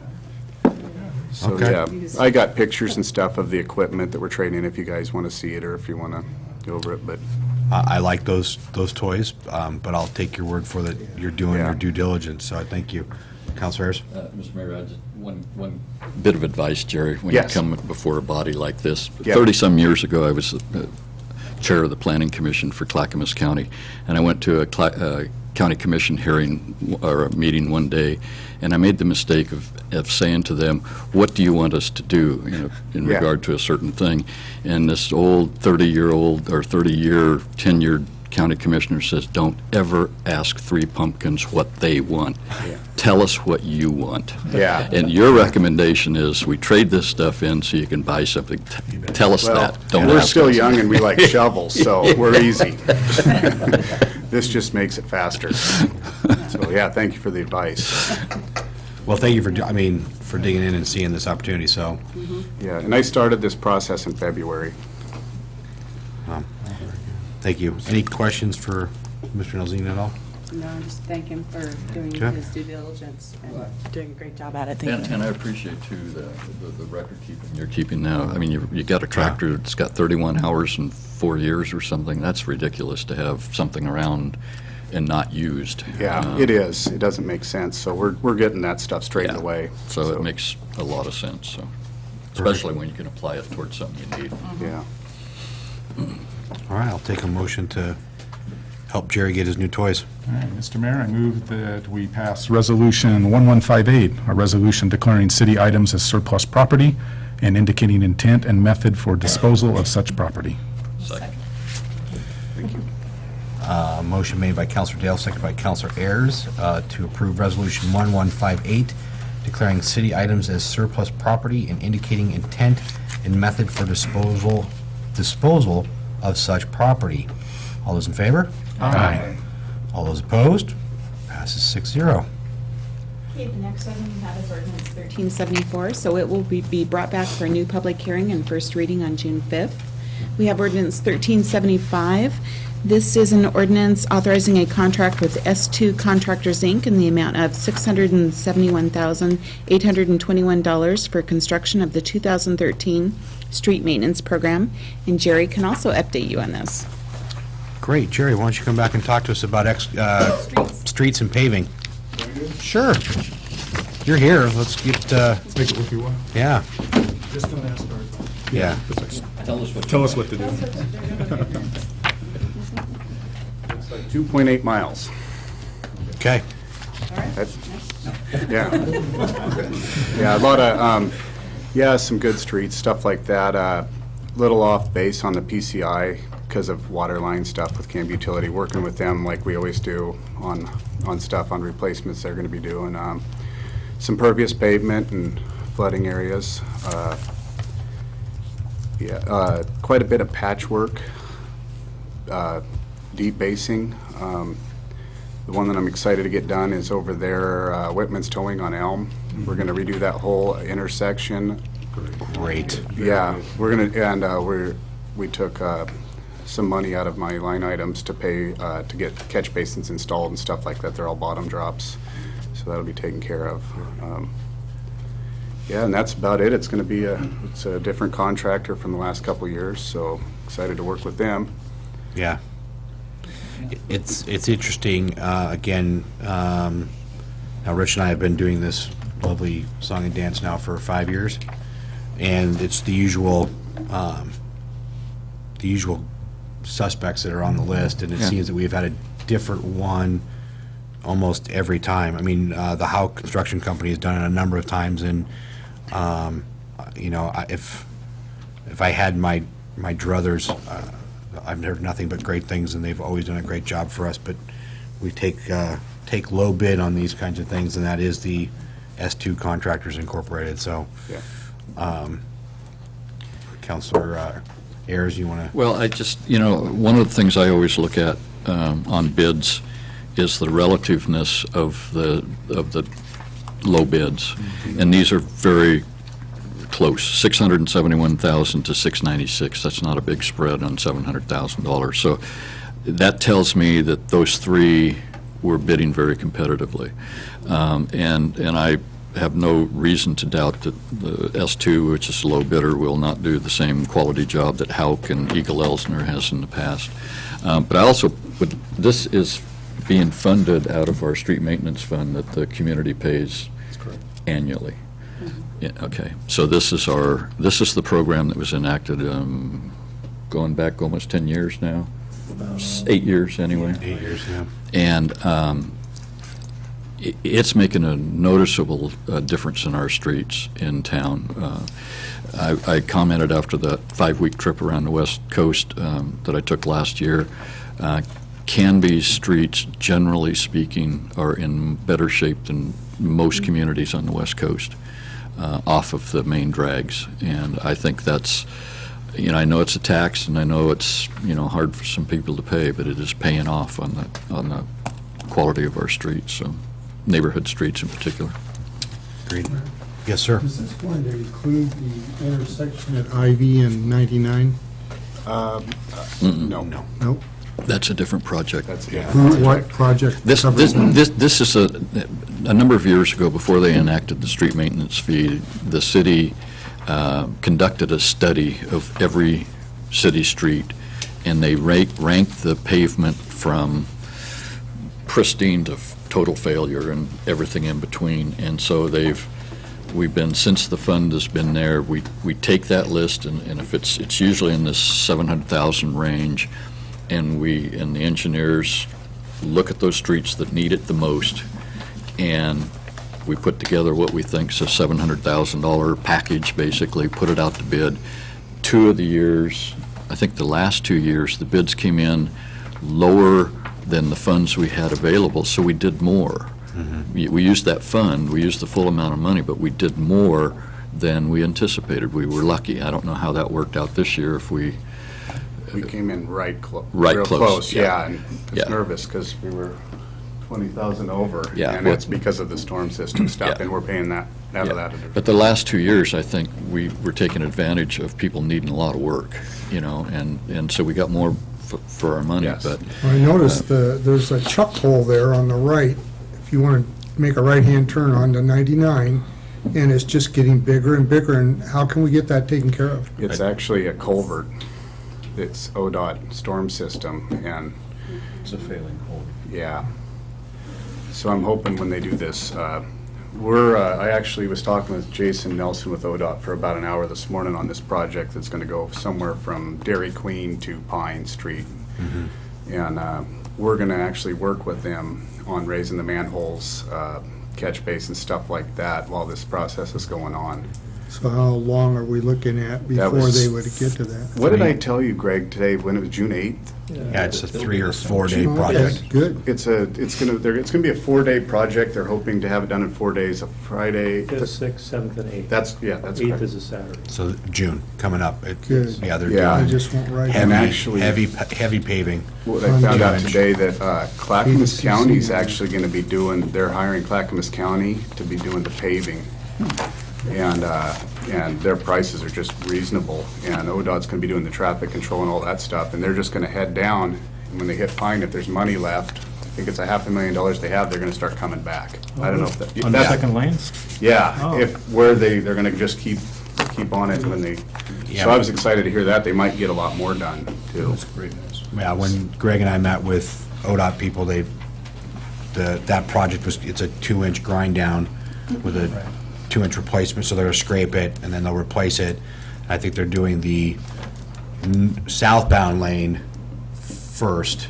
Okay. yeah, I got pictures and stuff of the equipment that we're trading in if you guys want to see it or if you want to go over it. But I like those toys, but I'll take your word for that you're doing your due diligence, so I thank you. Councilor Harris? Mr. Mayor, just one bit of advice, Jerry, when Yes. you come before a body like this. Yep. 30-some years ago, I was chair of the Planning Commission for Clackamas County, and I went to a county commission hearing or a meeting one day, and I made the mistake of saying to them, what do you want us to do in regard to a certain thing? And this old 30-year-old or 30-year, tenured county commissioner says, don't ever ask Three Pumpkins what they want. Tell us what you want. Yeah. And your recommendation is we trade this stuff in so you can buy something. Tell us that. Don't we're ask still us. young and we like shovels, so we're easy. This just makes it faster. So yeah, thank you for the advice. Well, thank you for digging in and seeing this opportunity, so. Yeah, and I started this process in February. Thank you. Any questions for Mr. Nelzine at all? No, just thank him for doing Okay. his due diligence and doing a great job at it. Thank you. And I appreciate, too, the record keeping you're keeping now. I mean, you got a tractor that's got 31 hours in 4 years or something. That's ridiculous to have something around and not used. Yeah, it is. It doesn't make sense, so we're getting that stuff straightened away. So it makes a lot of sense, so, especially when you can apply it towards something you need. Yeah. All right, I'll take a motion to help Jerry get his new toys. All right, Mr. Mayor, I move that we pass Resolution 1158, a resolution declaring city items as surplus property and indicating intent and method for disposal of such property. Second. Motion made by Councilor Dale, seconded by Councilor Ayers, to approve Resolution 1158, declaring city items as surplus property and indicating intent and method for disposal of such property. All those in favor? Aye. All those opposed? Passes 6-0. Okay, the next item we have is ordinance 1374, so it will be brought back for a new public hearing and first reading on June 5th. We have ordinance 1375. This is an ordinance authorizing a contract with S2 Contractors, Inc. in the amount of $671,821 for construction of the 2013 street maintenance program. And Jerry can also update you on this. Great. Jerry, why don't you come back and talk to us about streets and paving? Sure. You're here. Let's get, Make it worth your while. yeah. Just don't ask our Yeah. Tell us what to do. It's like 2.8 miles. Okay. That's- Yeah. Yeah, a lot of, some good streets, stuff like that. Little off base on the PCI because of water line stuff with Canby Utility, working with them like we always do on stuff, on replacements they're going to be doing. Some pervious pavement and flooding areas. Quite a bit of patchwork, deep basing. The one that I'm excited to get done is over there, Whitman's Towing on Elm. We're going to redo that whole intersection. Great. Yeah, we're going to, and we took some money out of my line items to pay, to get catch basins installed and stuff like that. They're all bottom drops, so that'll be taken care of. Yeah, and that's about it. It's going to be it's a different contractor from the last couple of years, so excited to work with them. Yeah. It's interesting, again, now Rich and I have been doing this lovely song and dance now for 5 years, and it's the usual suspects that are on the list, and it seems that we've had a different one almost every time. I mean, the Howe Construction Company has done it a number of times, and, you know, if I had my druthers, I've heard nothing but great things, and they've always done a great job for us, but we take low bid on these kinds of things, and that is the S2 Contractors Incorporated, so. Yeah. Counselor Ayers, you want to? Well, I just, one of the things I always look at on bids is the relativeness of the low bids, and these are very close, 671,000 to 696. That's not a big spread on $700,000. So that tells me that those three were bidding very competitively, and I have no reason to doubt that the S2, which is a low bidder, will not do the same quality job that Houck and Eagle Elsner has in the past. But I also this is being funded out of our street maintenance fund that the community pays annually. Yeah, okay, so this is the program that was enacted going back almost 10 years now, 8 years anyway. 8 years, yeah. And it's making a noticeable difference in our streets in town. I commented after that 5-week trip around the West Coast that I took last year. Canby's streets, generally speaking, are in better shape than most communities on the West Coast, off of the main drags. And I think that's, I know it's a tax, and I know it's, hard for some people to pay, but it is paying off on the quality of our streets, so neighborhood streets in particular. Agreed. Yes, sir. Is this going to include the intersection at Ivy and 99? No. Nope. That's a different project. What project? This is a number of years ago, before they enacted the street maintenance fee, the city conducted a study of every city street, and they ranked the pavement from pristine to total failure and everything in between. And so we've been, since the fund has been there, we take that list, and if it's usually in this 700,000 range, and the engineers look at those streets that need it the most, and we put together what we think is a $700,000 package, basically, put it out to bid. 2 of the years, I think the last 2 years, the bids came in lower than the funds we had available, so we did more. We used that fund, we used the full amount of money, but we did more than we anticipated. We were lucky. I don't know how that worked out this year, if we came in real close, close, yeah. and I was nervous because we were 20,000 over, Yeah, and well- it's because of the storm system stuff, Yeah. and we're paying that out of that. But the last 2 years, I think we were taking advantage of people needing a lot of work, and so we got more for our money. Yes. But I noticed there's a chuck hole there on the right, if you want to make a right-hand turn onto 99, and it's just getting bigger and bigger, and how can we get that taken care of? It's actually a culvert. its ODOT storm system, and It's a failing code. yeah. So I'm hoping when they do this, I actually was talking with Jason Nelson with ODOT for about an hour this morning on this project that's going to go somewhere from Dairy Queen to Pine Street. And we're going to actually work with them on raising the manholes, catch basin, stuff like that while this process is going on. So how long are we looking at before they would get to that? What did I tell you, Greg, today, when it was June 8th? Yeah, it's a 3 or 4 day Oh, project. okay, good. It's gonna be a 4-day project. They're hoping to have it done in 4 days, a Friday. 5th, 6th, 7th, and 8th. That's 8th correct. is a Saturday. So June, coming up. Good. Yeah, they're Yeah. I doing just went right. And heavy, actually- heavy paving. What I found out June. today that Clackamas CC County's Video2. actually gonna be they're hiring Clackamas County to be doing the paving. And their prices are just reasonable. And ODOT's gonna be doing the traffic control and all that stuff, and they're just gonna head down. And when they hit Pine, if there's money left, I think it's $500,000 they have, they're gonna start coming back. I don't know if that. On the that's- second lanes? Yeah, Oh. they're gonna just keep on it when they, Yeah. so I was excited to hear that. They might get a lot more done, too. Great news. Yeah, when Greg and I met with ODOT people, that project it's a 2-inch grind down with a 2-inch replacement, so they'll scrape it, and then they'll replace it. I think they're doing the southbound lane first.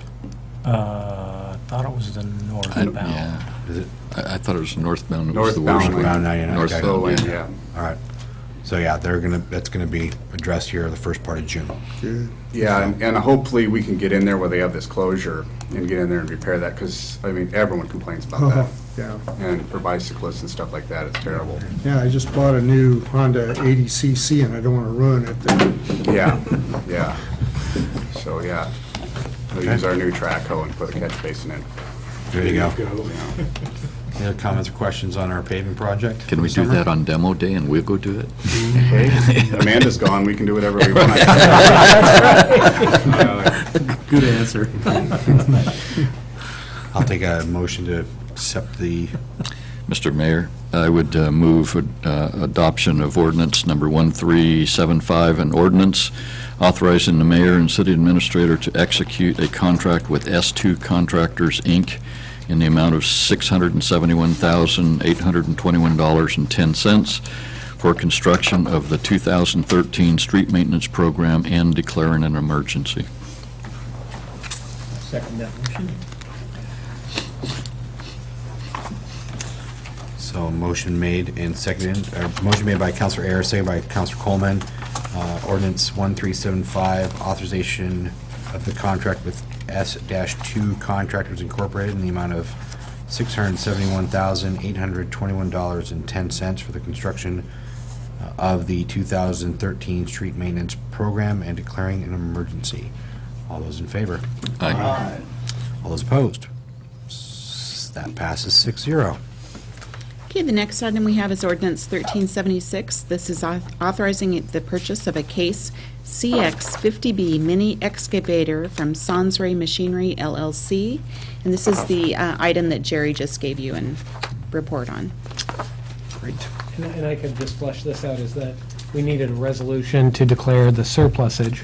I thought it was the northbound. Yeah. Is it? I thought it was northbound. It was the Northbound worst lane. one. Around 99, okay. Northbound, Lane, yeah. yeah. All right. So yeah, that's gonna be addressed here the first part of June. Good. Yeah, and hopefully we can get in there where they have this closure and get in there and repair that, because, I mean, everyone complains about that. Yeah. And for bicyclists and stuff like that, it's terrible. Yeah, I just bought a new Honda 80cc and I don't want to ruin it then. Yeah. So, yeah, we'll use our new track hoe and put a catch basin in. There you go. Any other comments or questions on our paving project? Can we do that on demo day and we'll go do it? Hey, Amanda's gone, we can do whatever we want. Good answer. I'll take a motion to accept the, Mr. Mayor, I would move adoption of ordinance number 1375, an ordinance authorizing the mayor and city administrator to execute a contract with S2 Contractors, Inc. in the amount of $671,821.10 for construction of the 2013 street maintenance program and declaring an emergency. Second that motion. so motion made and seconded, motion made by Counselor Ayers, seconded by Counselor Coleman. Ordinance 1375, authorization of the contract with S-2 Contractors Incorporated in the amount of $671,821.10 for the construction of the 2013 street maintenance program and declaring an emergency. All those in favor? Aye. All those opposed? That passes 6-0. Okay, the next item we have is ordinance 1376. This is authorizing the purchase of a Case CX-50B mini excavator from Sansray Machinery LLC. And this is the item that Jerry just gave you a report on. Great. And I could just flesh this out, is that we needed a resolution to declare the surplusage,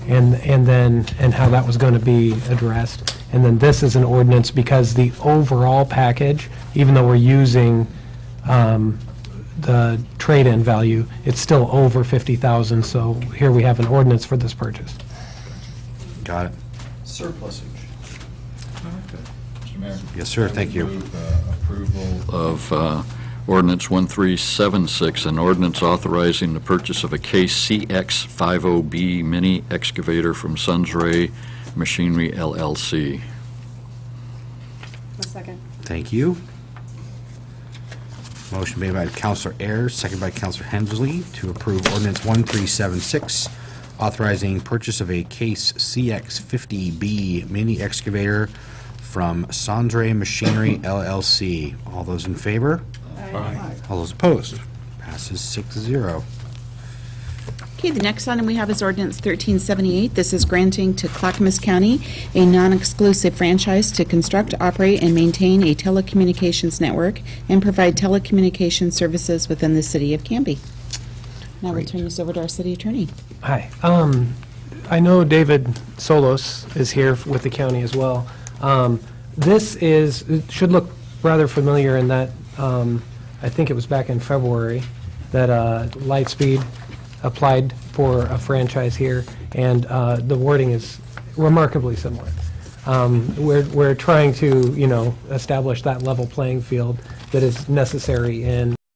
and how that was going to be addressed. And then this is an ordinance because the overall package, even though we're using the trade-in value, it's still over 50,000, so here we have an ordinance for this purchase. Got it. Surplusage. Mr. Mayor? Yes, sir, thank you. Approval of ordinance 1376, an ordinance authorizing the purchase of a Case CX-50B mini excavator from Sunsray Machinery LLC. A second. Thank you. Motion made by Counselor Ayers, second by Counselor Hensley, to approve ordinance 1376, authorizing purchase of a Case CX-50B mini excavator from Sansray Machinery LLC. All those in favor? Aye. All those opposed? Passes 6-0. Okay, the next item we have is ordinance 1378. This is granting to Clackamas County a non-exclusive franchise to construct, operate, and maintain a telecommunications network and provide telecommunications services within the city of Canby. Now we'll Great. turn this over to our city attorney. Hi. I know David Solos is here with the county as well. This it should look rather familiar in that, I think it was back in February, that Lightspeed applied for a franchise here, and the wording is remarkably similar. We're trying to, establish that level playing field that is necessary in